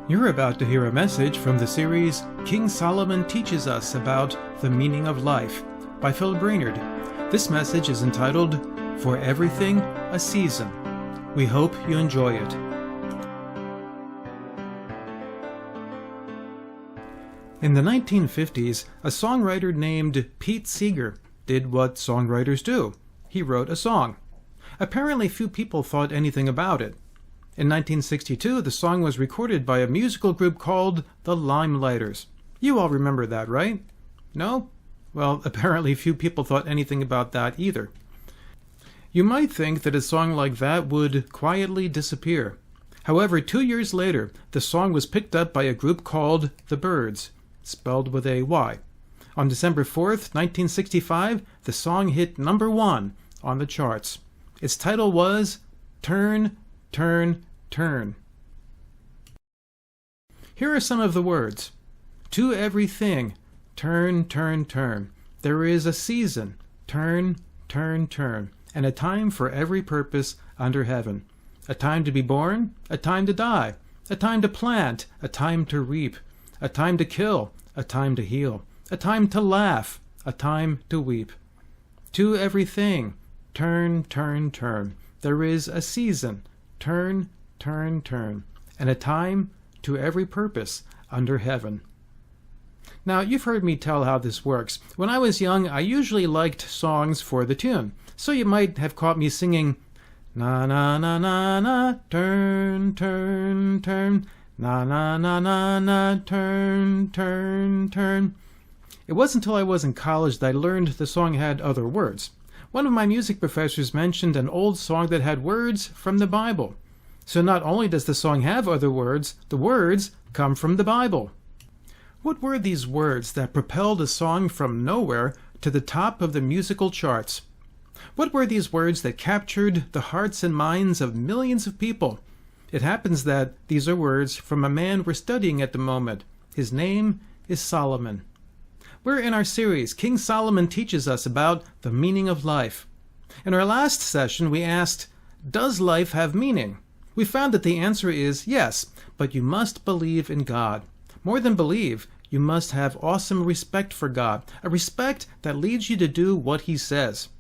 You're about to hear a message from the series King Solomon Teaches Us About the Meaning of Life by Phil Brainerd. This message is entitled, For Everything, a Season. We hope you enjoy it. In the 1950s, a songwriter named Pete Seeger did what songwriters do. He wrote a song. Apparently few people thought anything about it. In 1962, the song was recorded by a musical group called the Limelighters. You all remember that, right? No? Well, apparently few people thought anything about that either. You might think that a song like that would quietly disappear. However, 2 years later, the song was picked up by a group called the Byrds, spelled with a Y. On December 4th, 1965, the song hit number 1 on the charts. Its title was Turn, Turn, Turn. Here are some of the words. To everything, turn, turn, turn. There is a season, turn, turn, turn, and a time for every purpose under heaven. A time to be born, a time to die, a time to plant, a time to reap, a time to kill, a time to heal, a time to laugh, a time to weep. To everything, turn, turn, turn. There is a season, turn, turn, turn, and a time to every purpose under heaven. Now, you've heard me tell how this works. When I was young, I usually liked songs for the tune. So you might have caught me singing, na na na na na, turn, turn, turn, na na na na na, turn, turn, turn. It wasn't until I was in college that I learned the song had other words. One of my music professors mentioned an old song that had words from the Bible. So not only does the song have other words, the words come from the Bible. What were these words that propelled a song from nowhere to the top of the musical charts? What were these words that captured the hearts and minds of millions of people? It happens that these are words from a man we're studying at the moment. His name is Solomon. We're in our series, King Solomon Teaches Us About the Meaning of Life. In our last session, we asked, does life have meaning? We found that the answer is yes, but you must believe in God. More than believe, you must have awesome respect for God, a respect that leads you to do what He says.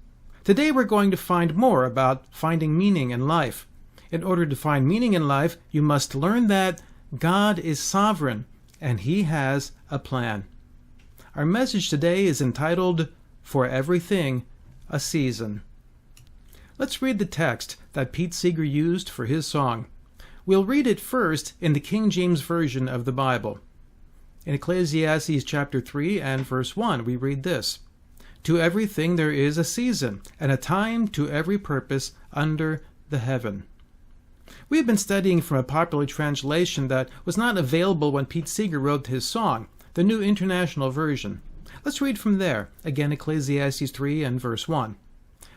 Today we're going to find more about finding meaning in life. In order to find meaning in life, you must learn that God is sovereign and He has a plan. Our message today is entitled, For Everything, a Season. Let's read the text that Pete Seeger used for his song. We'll read it first in the King James Version of the Bible. In Ecclesiastes chapter 3 and verse 1, we read this, To everything there is a season, and a time to every purpose under the heaven. We have been studying from a popular translation that was not available when Pete Seeger wrote his song, the New International Version. Let's read from there, again Ecclesiastes 3 and verse 1.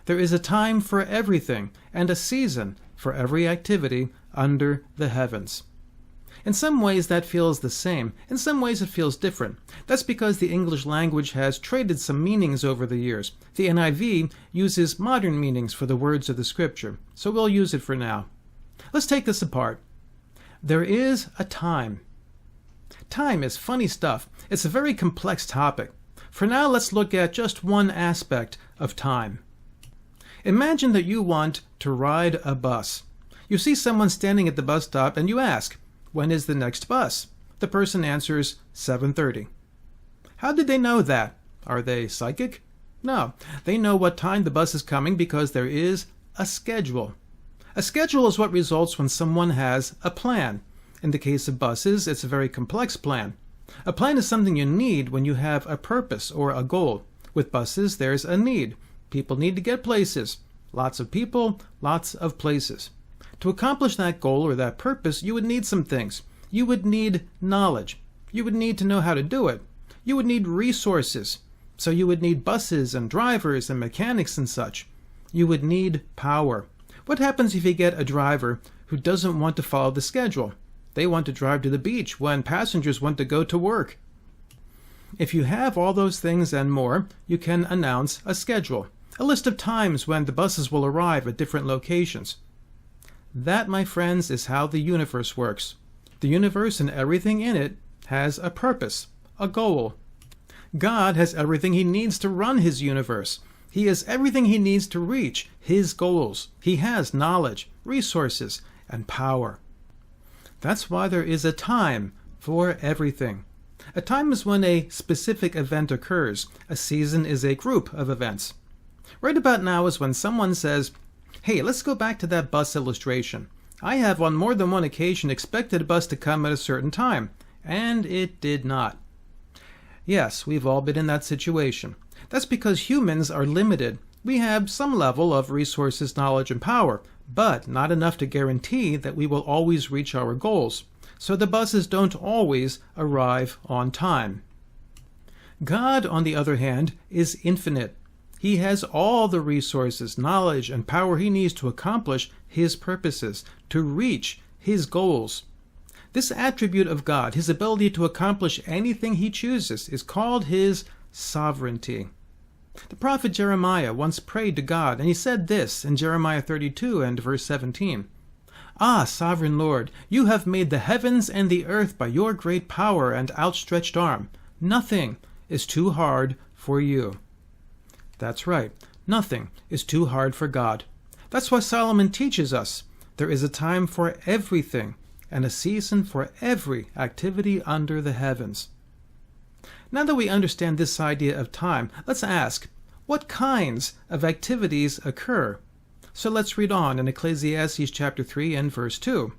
There is a time for everything, and a season for every activity under the heavens. In some ways that feels the same. In some ways it feels different. That's because the English language has traded some meanings over the years. The NIV uses modern meanings for the words of the Scripture, so we'll use it for now. Let's take this apart. There is a time. Time is funny stuff. It's a very complex topic. For now, let's look at just one aspect of time. Imagine that you want to ride a bus. You see someone standing at the bus stop and you ask, when is the next bus? The person answers, 7:30. How did they know that? Are they psychic? No, they know what time the bus is coming because there is a schedule. A schedule is what results when someone has a plan. In the case of buses, it's a very complex plan. A plan is something you need when you have a purpose or a goal. With buses, there's a need. People need to get places. Lots of people, lots of places. To accomplish that goal or that purpose, you would need some things. You would need knowledge. You would need to know how to do it. You would need resources. So you would need buses and drivers and mechanics and such. You would need power. What happens if you get a driver who doesn't want to follow the schedule? They want to drive to the beach when passengers want to go to work. If you have all those things and more, you can announce a schedule, a list of times when the buses will arrive at different locations. That, my friends, is how the universe works. The universe and everything in it has a purpose, a goal. God has everything he needs to run his universe. He has everything he needs to reach his goals. He has knowledge, resources, and power. That's why there is a time for everything. A time is when a specific event occurs. A season is a group of events. Right about now is when someone says, "Hey, let's go back to that bus illustration. I have on more than one occasion expected a bus to come at a certain time, and it did not." Yes, we've all been in that situation. That's because humans are limited. We have some level of resources, knowledge, and power, but not enough to guarantee that we will always reach our goals. So the buses don't always arrive on time. God, on the other hand, is infinite. He has all the resources, knowledge, and power he needs to accomplish his purposes, to reach his goals. This attribute of God, his ability to accomplish anything he chooses, is called his sovereignty. The prophet Jeremiah once prayed to God, and he said this in Jeremiah 32 and verse 17. "Ah, sovereign Lord, you have made the heavens and the earth by your great power and outstretched arm. Nothing is too hard for you." That's right. Nothing is too hard for God. That's why Solomon teaches us there is a time for everything and a season for every activity under the heavens. Now that we understand this idea of time, let's ask, what kinds of activities occur? So let's read on in Ecclesiastes chapter 3 and verse 2.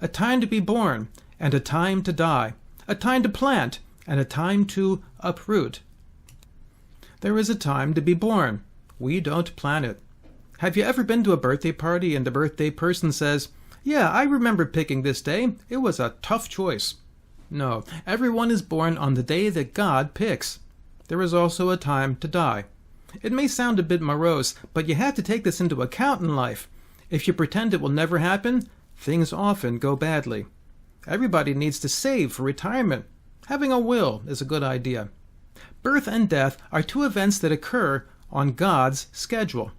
"A time to be born and a time to die, a time to plant and a time to uproot." There is a time to be born. We don't plan it. Have you ever been to a birthday party and the birthday person says, "Yeah, I remember picking this day. It was a tough choice." No, everyone is born on the day that God picks. There is also a time to die. It may sound a bit morose, but you have to take this into account in life. If you pretend it will never happen, things often go badly. Everybody needs to save for retirement. Having a will is a good idea. Birth and death are two events that occur on God's schedule.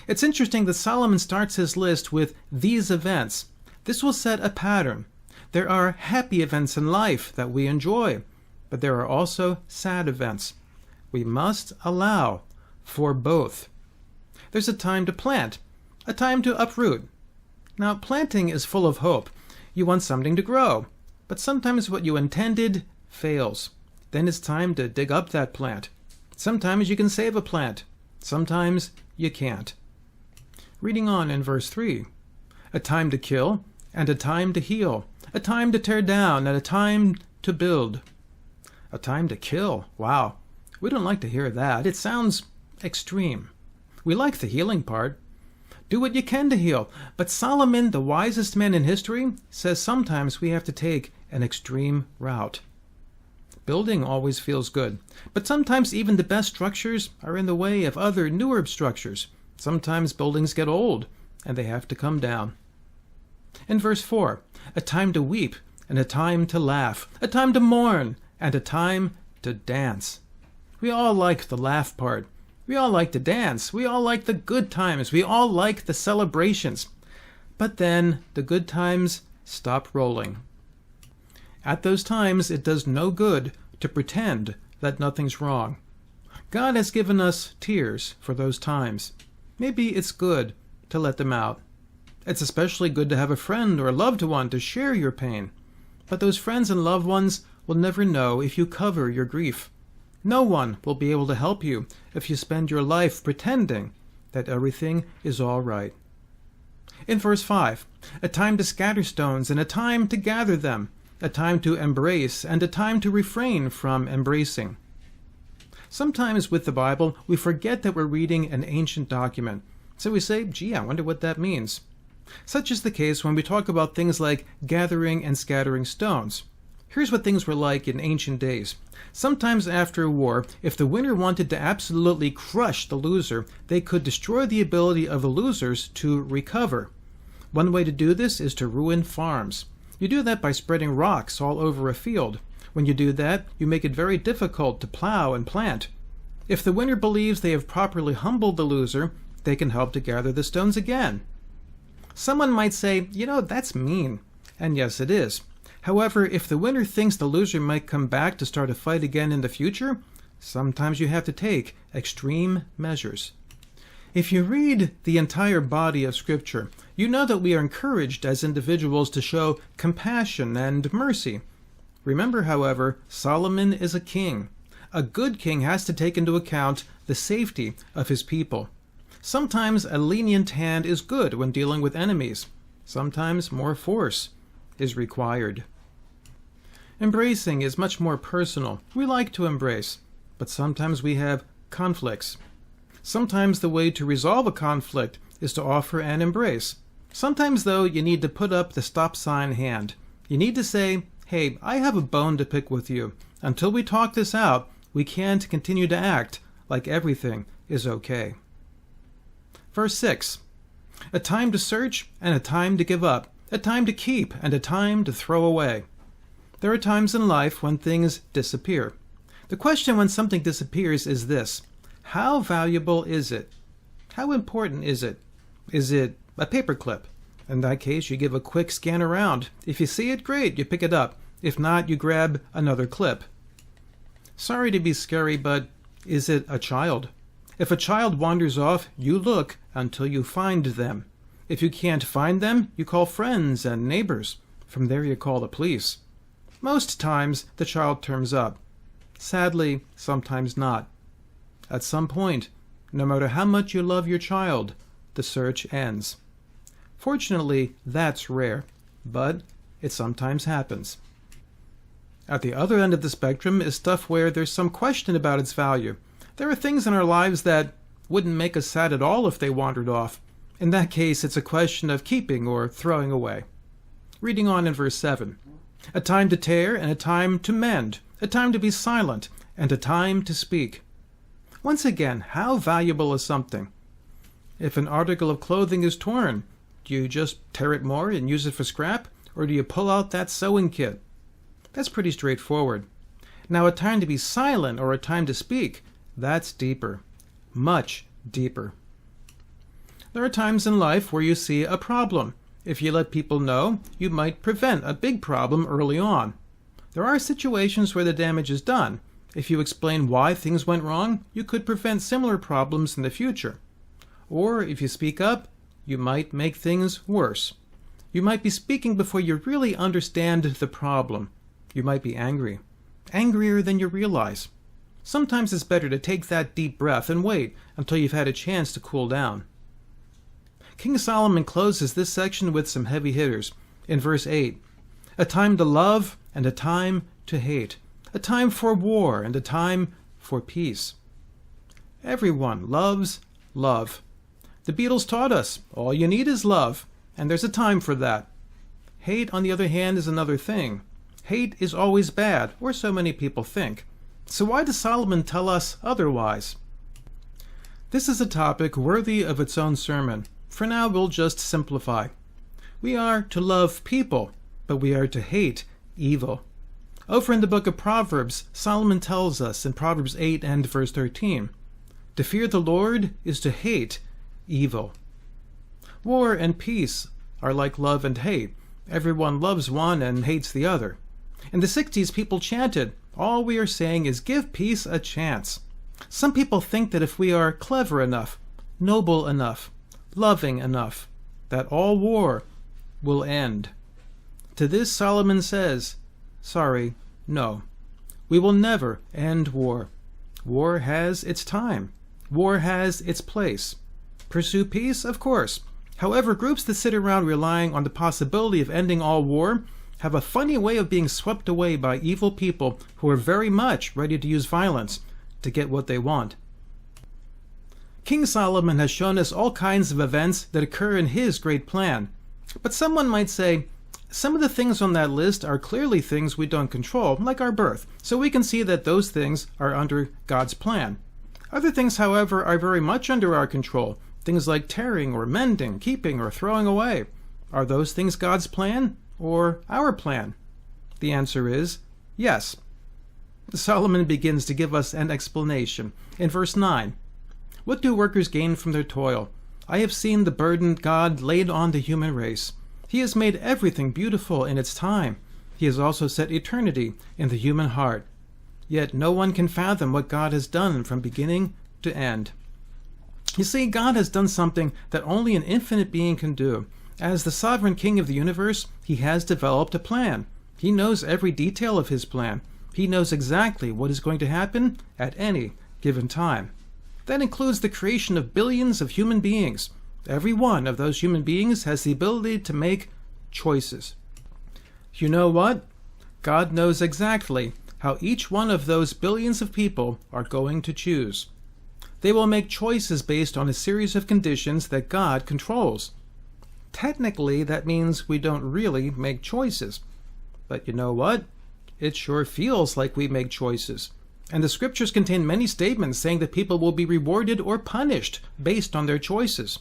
It's interesting that Solomon starts his list with these events. This will set a pattern. There are happy events in life that we enjoy, but there are also sad events. We must allow for both. There's a time to plant, a time to uproot. Now, planting is full of hope. You want something to grow, but sometimes what you intended fails. Then it's time to dig up that plant. Sometimes you can save a plant. Sometimes you can't. Reading on in verse 3. "A time to kill and a time to heal, a time to tear down and a time to build." A time to kill. Wow. We don't like to hear that. It sounds extreme. We like the healing part. Do what you can to heal. But Solomon, the wisest man in history, says sometimes we have to take an extreme route. Building always feels good, but sometimes even the best structures are in the way of other newer structures. Sometimes buildings get old and they have to come down. In verse 4, "A time to weep and a time to laugh, a time to mourn and a time to dance." We all like the laugh part. We all like to dance. We all like the good times. We all like the celebrations. But then the good times stop rolling. At those times, it does no good to pretend that nothing's wrong. God has given us tears for those times. Maybe it's good to let them out. It's especially good to have a friend or a loved one to share your pain. But those friends and loved ones will never know if you cover your grief. No one will be able to help you if you spend your life pretending that everything is all right. In verse 5, "A time to scatter stones and a time to gather them, a time to embrace and a time to refrain from embracing." Sometimes with the Bible, we forget that we're reading an ancient document. So we say, "Gee, I wonder what that means." Such is the case when we talk about things like gathering and scattering stones. Here's what things were like in ancient days. Sometimes after a war, if the winner wanted to absolutely crush the loser, they could destroy the ability of the losers to recover. One way to do this is to ruin farms. You do that by spreading rocks all over a field. When you do that, you make it very difficult to plow and plant. If the winner believes they have properly humbled the loser, they can help to gather the stones again. Someone might say, "That's mean." And yes, it is. However, if the winner thinks the loser might come back to start a fight again in the future, sometimes you have to take extreme measures. If you read the entire body of Scripture, you know that we are encouraged as individuals to show compassion and mercy. Remember, however, Solomon is a king. A good king has to take into account the safety of his people. Sometimes a lenient hand is good when dealing with enemies. Sometimes more force is required. Embracing is much more personal. We like to embrace, but sometimes we have conflicts. Sometimes the way to resolve a conflict is to offer an embrace. Sometimes, though, you need to put up the stop sign hand. You need to say, hey, I have a bone to pick with you. Until we talk this out, we can't continue to act like everything is okay. Verse 6. A time to search and a time to give up, a time to keep and a time to throw away. There are times in life when things disappear. The question when something disappears is this: how valuable is it? How important is it? Is it a paperclip? In that case, you give a quick scan around. If you see it, great, you pick it up. If not, you grab another clip. Sorry to be scary, but is it a child? If a child wanders off, you look until you find them. If you can't find them, you call friends and neighbors. From there you call the police. Most times, the child turns up. Sadly, sometimes not. At some point, no matter how much you love your child, the search ends. Fortunately, that's rare, but it sometimes happens. At the other end of the spectrum is stuff where there's some question about its value. There are things in our lives that wouldn't make us sad at all if they wandered off. In that case, it's a question of keeping or throwing away. Reading on in verse 7. A time to tear and a time to mend, a time to be silent and a time to speak. Once again, how valuable is something? If an article of clothing is torn, do you just tear it more and use it for scrap, or do you pull out that sewing kit? That's pretty straightforward. Now, a time to be silent or a time to speak, that's deeper, much deeper. There are times in life where you see a problem. If you let people know, you might prevent a big problem early on. There are situations where the damage is done. If you explain why things went wrong, you could prevent similar problems in the future. Or if you speak up, you might make things worse. You might be speaking before you really understand the problem. You might be angry, angrier than you realize. Sometimes it's better to take that deep breath and wait until you've had a chance to cool down. King Solomon closes this section with some heavy hitters. In verse 8, a time to love and a time to hate, a time for war and a time for peace. Everyone loves love. The Beatles taught us, all you need is love, and there's a time for that. Hate, on the other hand, is another thing. Hate is always bad, or so many people think. So why does Solomon tell us otherwise? This is a topic worthy of its own sermon. For now, we'll just simplify. We are to love people, but we are to hate evil. Over in the book of Proverbs, Solomon tells us in Proverbs 8 and verse 13, to fear the Lord is to hate evil. War and peace are like love and hate. Everyone loves one and hates the other. In the 60s, people chanted, all we are saying is give peace a chance. Some people think that if we are clever enough, noble enough, loving enough, that all war will end. To this Solomon says, sorry, no. We will never end war. War has its time. War has its place. Pursue peace, of course. However, groups that sit around relying on the possibility of ending all war have a funny way of being swept away by evil people who are very much ready to use violence to get what they want. King Solomon has shown us all kinds of events that occur in his great plan. But someone might say, some of the things on that list are clearly things we don't control, like our birth, so we can see that those things are under God's plan. Other things, however, are very much under our control, things like tearing or mending, keeping or throwing away. Are those things God's plan or our plan? The answer is yes. Solomon begins to give us an explanation. In verse 9, what do workers gain from their toil? I have seen the burden God laid on the human race. He has made everything beautiful in its time. He has also set eternity in the human heart. Yet no one can fathom what God has done from beginning to end. You see, God has done something that only an infinite being can do. As the sovereign king of the universe, he has developed a plan. He knows every detail of his plan. He knows exactly what is going to happen at any given time. That includes the creation of billions of human beings. Every one of those human beings has the ability to make choices. You know what? God knows exactly how each one of those billions of people are going to choose. They will make choices based on a series of conditions that God controls. Technically, that means we don't really make choices. But you know what? It sure feels like we make choices. And the scriptures contain many statements saying that people will be rewarded or punished based on their choices.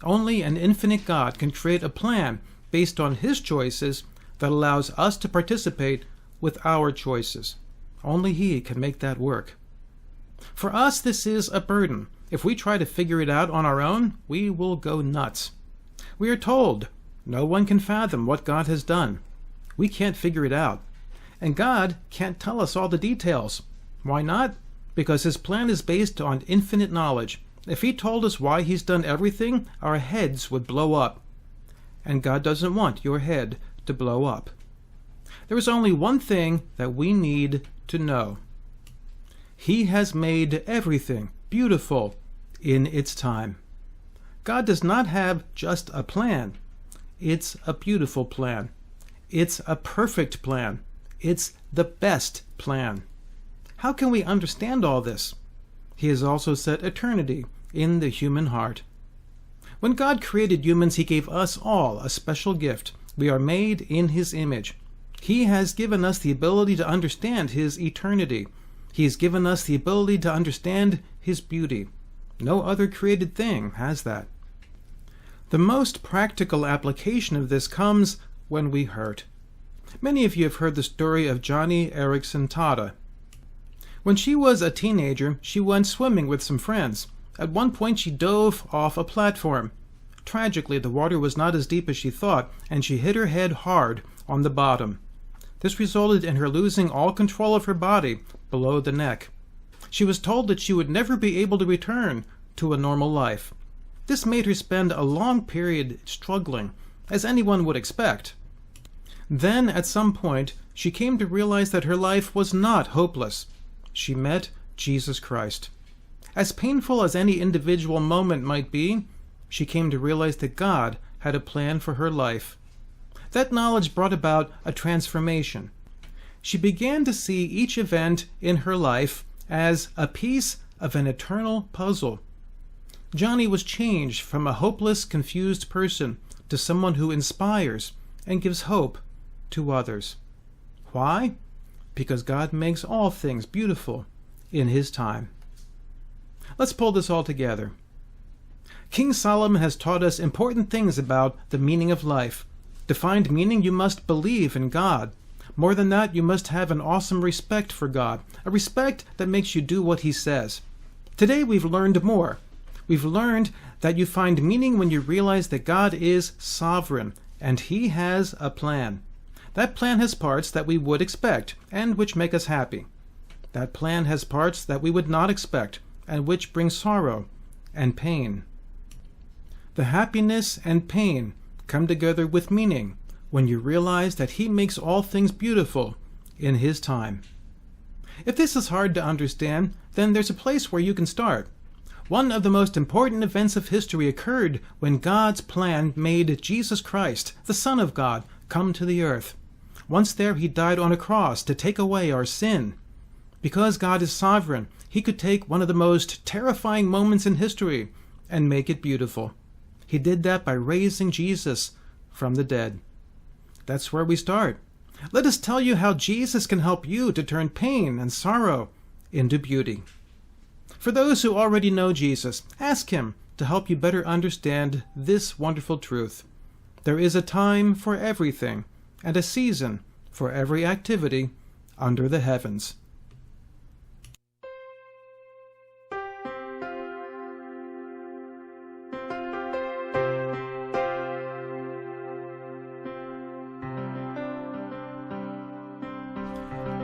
Only an infinite God can create a plan based on his choices that allows us to participate with our choices. Only he can make that work. For us, this is a burden. If we try to figure it out on our own, we will go nuts. We are told no one can fathom what God has done. We can't figure it out. And God can't tell us all the details. Why not? Because his plan is based on infinite knowledge. If he told us why he's done everything, our heads would blow up. And God doesn't want your head to blow up. There is only one thing that we need to know. He has made everything beautiful in its time. God does not have just a plan. It's a beautiful plan. It's a perfect plan. It's the best plan. How can we understand all this? He has also set eternity in the human heart. When God created humans, he gave us all a special gift. We are made in his image. He has given us the ability to understand his eternity. He has given us the ability to understand his beauty. No other created thing has that. The most practical application of this comes when we hurt. Many of you have heard the story of Joni Erickson Tada. When she was a teenager, she went swimming with some friends. At one point, she dove off a platform. Tragically, the water was not as deep as she thought, and she hit her head hard on the bottom. This resulted in her losing all control of her body below the neck. She was told that she would never be able to return to a normal life. This made her spend a long period struggling, as anyone would expect. Then, at some point, she came to realize that her life was not hopeless. She met Jesus Christ. As painful as any individual moment might be, she came to realize that God had a plan for her life. That knowledge brought about a transformation. She began to see each event in her life as a piece of an eternal puzzle. Joni was changed from a hopeless, confused person to someone who inspires and gives hope to others. Why? Because God makes all things beautiful in his time. Let's pull this all together. King Solomon has taught us important things about the meaning of life. To find meaning, you must believe in God. More than that, you must have an awesome respect for God, a respect that makes you do what he says. Today we've learned more. We've learned that you find meaning when you realize that God is sovereign, and he has a plan. That plan has parts that we would expect, and which make us happy. That plan has parts that we would not expect, and which bring sorrow and pain. The happiness and pain come together with meaning when you realize that he makes all things beautiful in his time. If this is hard to understand, then there's a place where you can start. One of the most important events of history occurred when God's plan made Jesus Christ, the Son of God, come to the earth. Once there, he died on a cross to take away our sin. Because God is sovereign, he could take one of the most terrifying moments in history and make it beautiful. He did that by raising Jesus from the dead. That's where we start. Let us tell you how Jesus can help you to turn pain and sorrow into beauty. For those who already know Jesus, ask him to help you better understand this wonderful truth. There is a time for everything and a season for every activity under the heavens.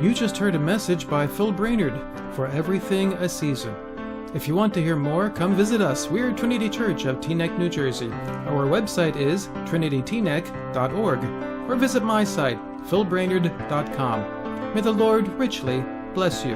You just heard a message by Phil Brainerd, For Everything a Season. If you want to hear more, come visit us. We're Trinity Church of Teaneck, New Jersey. Our website is trinityteaneck.org, or visit my site, philbrainerd.com. May the Lord richly bless you.